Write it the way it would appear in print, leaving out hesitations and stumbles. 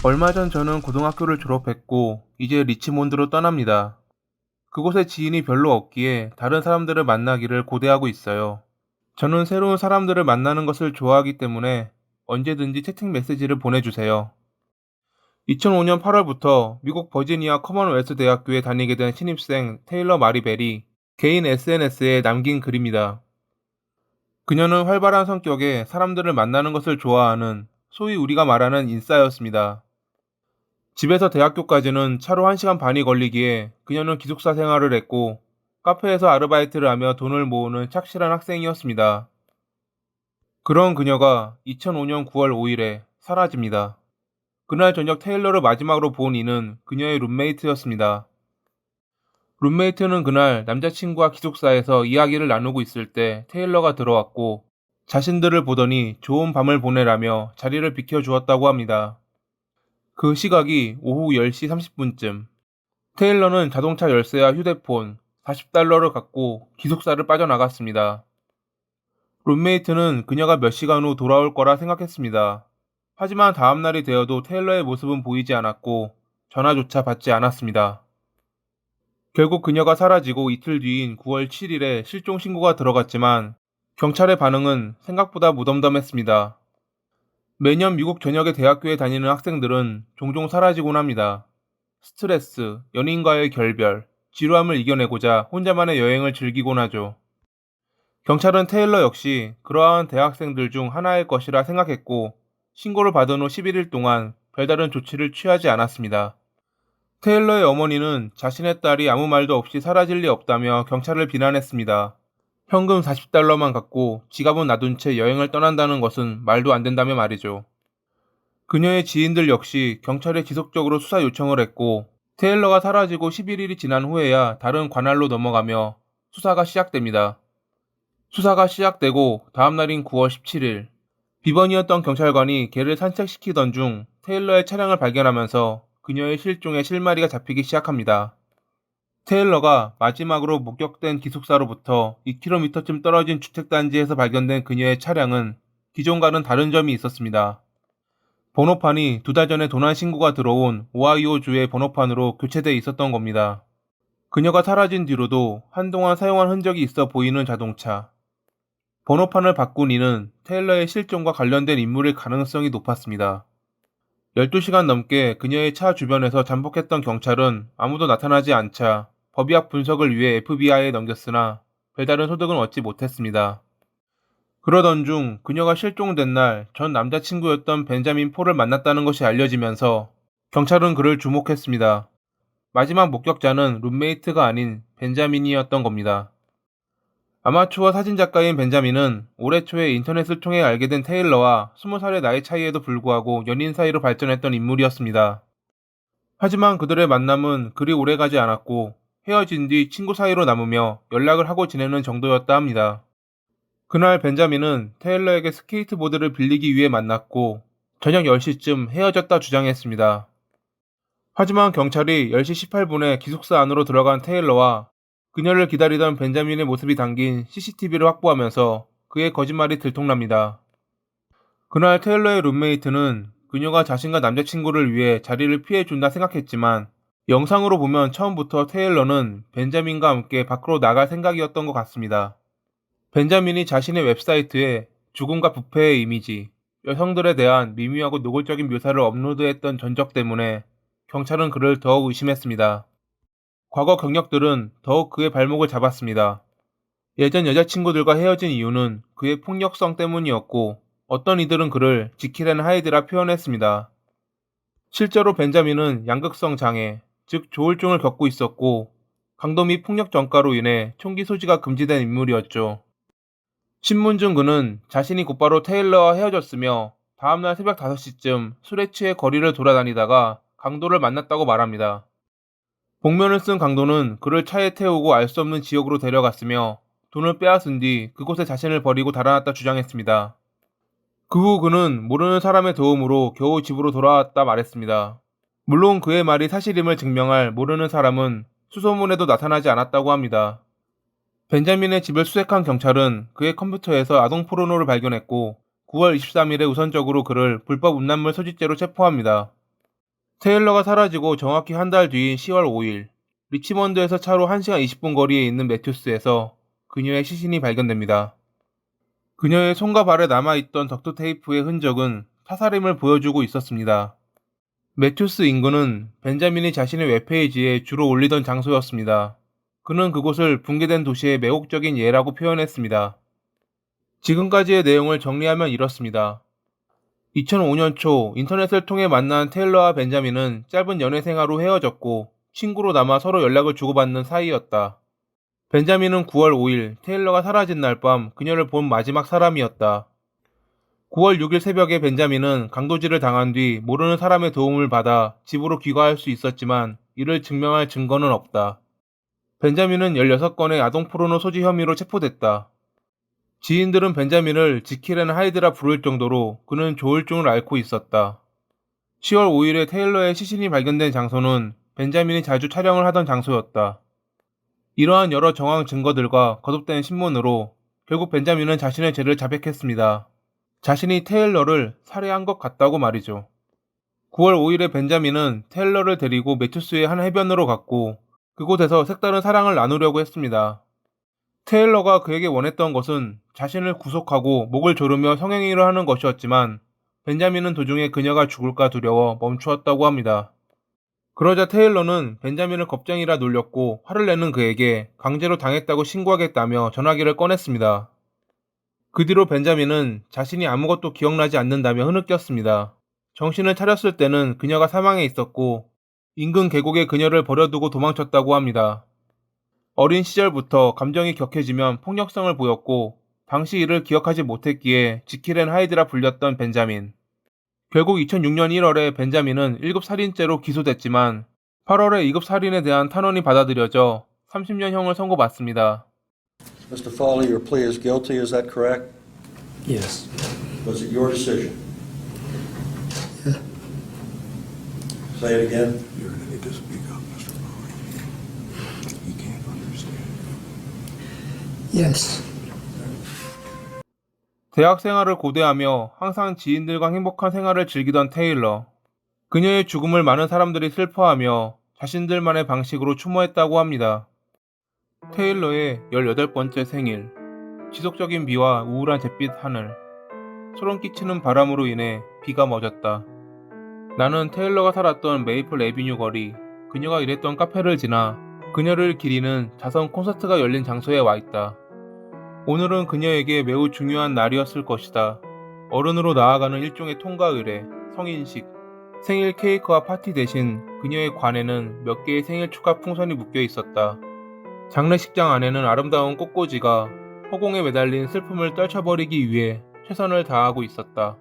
얼마 전 저는 고등학교를 졸업했고 이제 리치몬드로 떠납니다. 그곳에 지인이 별로 없기에 다른 사람들을 만나기를 고대하고 있어요. 저는 새로운 사람들을 만나는 것을 좋아하기 때문에 언제든지 채팅 메시지를 보내주세요. 2005년 8월부터 미국 버지니아 커먼웰스 대학교에 다니게 된 신입생 테일러 마리벨이 개인 SNS에 남긴 글입니다. 그녀는 활발한 성격에 사람들을 만나는 것을 좋아하는 소위 우리가 말하는 인싸였습니다. 집에서 대학교까지는 차로 1시간 반이 걸리기에 그녀는 기숙사 생활을 했고 카페에서 아르바이트를 하며 돈을 모으는 착실한 학생이었습니다. 그런 그녀가 2005년 9월 5일에 사라집니다. 그날 저녁 테일러를 마지막으로 본 이는 그녀의 룸메이트였습니다. 룸메이트는 그날 남자친구와 기숙사에서 이야기를 나누고 있을 때 테일러가 들어왔고 자신들을 보더니 좋은 밤을 보내라며 자리를 비켜주었다고 합니다. 그 시각이 오후 10시 30분쯤. 테일러는 자동차 열쇠와 휴대폰, $40를 갖고 기숙사를 빠져나갔습니다. 룸메이트는 그녀가 몇 시간 후 돌아올 거라 생각했습니다. 하지만 다음 날이 되어도 테일러의 모습은 보이지 않았고 전화조차 받지 않았습니다. 결국 그녀가 사라지고 이틀 뒤인 9월 7일에 실종 신고가 들어갔지만 경찰의 반응은 생각보다 무덤덤했습니다. 매년 미국 전역의 대학교에 다니는 학생들은 종종 사라지곤 합니다. 스트레스, 연인과의 결별, 지루함을 이겨내고자 혼자만의 여행을 즐기곤 하죠. 경찰은 테일러 역시 그러한 대학생들 중 하나일 것이라 생각했고 신고를 받은 후 11일 동안 별다른 조치를 취하지 않았습니다. 테일러의 어머니는 자신의 딸이 아무 말도 없이 사라질 리 없다며 경찰을 비난했습니다. 현금 $40만 갖고 지갑은 놔둔 채 여행을 떠난다는 것은 말도 안 된다며 말이죠. 그녀의 지인들 역시 경찰에 지속적으로 수사 요청을 했고 테일러가 사라지고 11일이 지난 후에야 다른 관할로 넘어가며 수사가 시작됩니다. 수사가 시작되고 다음 날인 9월 17일 비번이었던 경찰관이 개를 산책시키던 중 테일러의 차량을 발견하면서 그녀의 실종의 실마리가 잡히기 시작합니다. 테일러가 마지막으로 목격된 기숙사로부터 2km쯤 떨어진 주택단지에서 발견된 그녀의 차량은 기존과는 다른 점이 있었습니다. 번호판이 2달 전에 도난 신고가 들어온 오하이오주의 번호판으로 교체돼 있었던 겁니다. 그녀가 사라진 뒤로도 한동안 사용한 흔적이 있어 보이는 자동차. 번호판을 바꾼 이는 테일러의 실종과 관련된 인물일 가능성이 높았습니다. 12시간 넘게 그녀의 차 주변에서 잠복했던 경찰은 아무도 나타나지 않자 법의학 분석을 위해 FBI에 넘겼으나 별다른 소득은 얻지 못했습니다. 그러던 중 그녀가 실종된 날 전 남자친구였던 벤자민 폴을 만났다는 것이 알려지면서 경찰은 그를 주목했습니다. 마지막 목격자는 룸메이트가 아닌 벤자민이었던 겁니다. 아마추어 사진작가인 벤자민은 올해 초에 인터넷을 통해 알게 된 테일러와 20살의 나이 차이에도 불구하고 연인 사이로 발전했던 인물이었습니다. 하지만 그들의 만남은 그리 오래가지 않았고 헤어진 뒤 친구 사이로 남으며 연락을 하고 지내는 정도였다 합니다. 그날 벤자민은 테일러에게 스케이트보드를 빌리기 위해 만났고 저녁 10시쯤 헤어졌다 주장했습니다. 하지만 경찰이 10시 18분에 기숙사 안으로 들어간 테일러와 그녀를 기다리던 벤자민의 모습이 담긴 CCTV를 확보하면서 그의 거짓말이 들통납니다. 그날 테일러의 룸메이트는 그녀가 자신과 남자친구를 위해 자리를 피해준다 생각했지만 영상으로 보면 처음부터 테일러는 벤자민과 함께 밖으로 나갈 생각이었던 것 같습니다. 벤자민이 자신의 웹사이트에 죽음과 부패의 이미지, 여성들에 대한 미묘하고 노골적인 묘사를 업로드했던 전적 때문에 경찰은 그를 더욱 의심했습니다. 과거 경력들은 더욱 그의 발목을 잡았습니다. 예전 여자친구들과 헤어진 이유는 그의 폭력성 때문이었고 어떤 이들은 그를 지킬앤 하이드라 표현했습니다. 실제로 벤자민은 양극성 장애, 즉 조울증을 겪고 있었고 강도 및 폭력 전과로 인해 총기 소지가 금지된 인물이었죠. 신문 중 그는 자신이 곧바로 테일러와 헤어졌으며 다음날 새벽 5시쯤 술에 취해 거리를 돌아다니다가 강도를 만났다고 말합니다. 복면을 쓴 강도는 그를 차에 태우고 알 수 없는 지역으로 데려갔으며 돈을 빼앗은 뒤 그곳에 자신을 버리고 달아났다 주장했습니다. 그 후 그는 모르는 사람의 도움으로 겨우 집으로 돌아왔다 말했습니다. 물론 그의 말이 사실임을 증명할 모르는 사람은 수소문에도 나타나지 않았다고 합니다. 벤자민의 집을 수색한 경찰은 그의 컴퓨터에서 아동 포르노를 발견했고 9월 23일에 우선적으로 그를 불법 음란물 소지죄로 체포합니다. 테일러가 사라지고 정확히 한 달 뒤인 10월 5일, 리치먼드에서 차로 1시간 20분 거리에 있는 매튜스에서 그녀의 시신이 발견됩니다. 그녀의 손과 발에 남아있던 덕트 테이프의 흔적은 사살임을 보여주고 있었습니다. 매튜스 인근은 벤자민이 자신의 웹페이지에 주로 올리던 장소였습니다. 그는 그곳을 붕괴된 도시의 매혹적인 예라고 표현했습니다. 지금까지의 내용을 정리하면 이렇습니다. 2005년 초 인터넷을 통해 만난 테일러와 벤자민은 짧은 연애 생활 후 헤어졌고 친구로 남아 서로 연락을 주고받는 사이였다. 벤자민은 9월 5일 테일러가 사라진 날 밤 그녀를 본 마지막 사람이었다. 9월 6일 새벽에 벤자민은 강도질을 당한 뒤 모르는 사람의 도움을 받아 집으로 귀가할 수 있었지만 이를 증명할 증거는 없다. 벤자민은 16건의 아동 포르노 소지 혐의로 체포됐다. 지인들은 벤자민을 지킬 앤 하이드라 부를 정도로 그는 조울증을 앓고 있었다. 10월 5일에 테일러의 시신이 발견된 장소는 벤자민이 자주 촬영을 하던 장소였다. 이러한 여러 정황 증거들과 거듭된 신문으로 결국 벤자민은 자신의 죄를 자백했습니다. 자신이 테일러를 살해한 것 같다고 말이죠. 9월 5일에 벤자민은 테일러를 데리고 매튜스의 한 해변으로 갔고 그곳에서 색다른 사랑을 나누려고 했습니다. 테일러가 그에게 원했던 것은 자신을 구속하고 목을 조르며 성행위를 하는 것이었지만 벤자민은 도중에 그녀가 죽을까 두려워 멈추었다고 합니다. 그러자 테일러는 벤자민을 겁쟁이라 놀렸고 화를 내는 그에게 강제로 당했다고 신고하겠다며 전화기를 꺼냈습니다. 그 뒤로 벤자민은 자신이 아무것도 기억나지 않는다며 흐느꼈습니다. 정신을 차렸을 때는 그녀가 사망해 있었고 인근 계곡에 그녀를 버려두고 도망쳤다고 합니다. 어린 시절부터 감정이 격해지면 폭력성을 보였고 당시 이를 기억하지 못했기에 지킬 앤 하이드라 불렸던 벤자민. 결국 2006년 1월에 벤자민은 1급 살인죄로 기소됐지만 8월에 2급 살인에 대한 탄원이 받아들여져 30년형을 선고받습니다. Mr. Foley, your plea is guilty, is that correct? Yes. Was it your decision? Yeah. Say it again. You're going to need to speak up, Mr. Foley. He can't understand. Yes. 대학 생활을 고대하며 항상 지인들과 행복한 생활을 즐기던 테일러. 그녀의 죽음을 많은 사람들이 슬퍼하며 자신들만의 방식으로 추모했다고 합니다. 테일러의 18번째 생일. 지속적인 비와 우울한 잿빛 하늘. 소름 끼치는 바람으로 인해 비가 멎었다. 나는 테일러가 살았던 메이플 애비뉴 거리, 그녀가 일했던 카페를 지나 그녀를 기리는 자선 콘서트가 열린 장소에 와 있다. 오늘은 그녀에게 매우 중요한 날이었을 것이다. 어른으로 나아가는 일종의 통과 의례, 성인식, 생일 케이크와 파티 대신 그녀의 관에는 몇 개의 생일 축하 풍선이 묶여 있었다. 장례식장 안에는 아름다운 꽃꽂이가 허공에 매달린 슬픔을 떨쳐버리기 위해 최선을 다하고 있었다.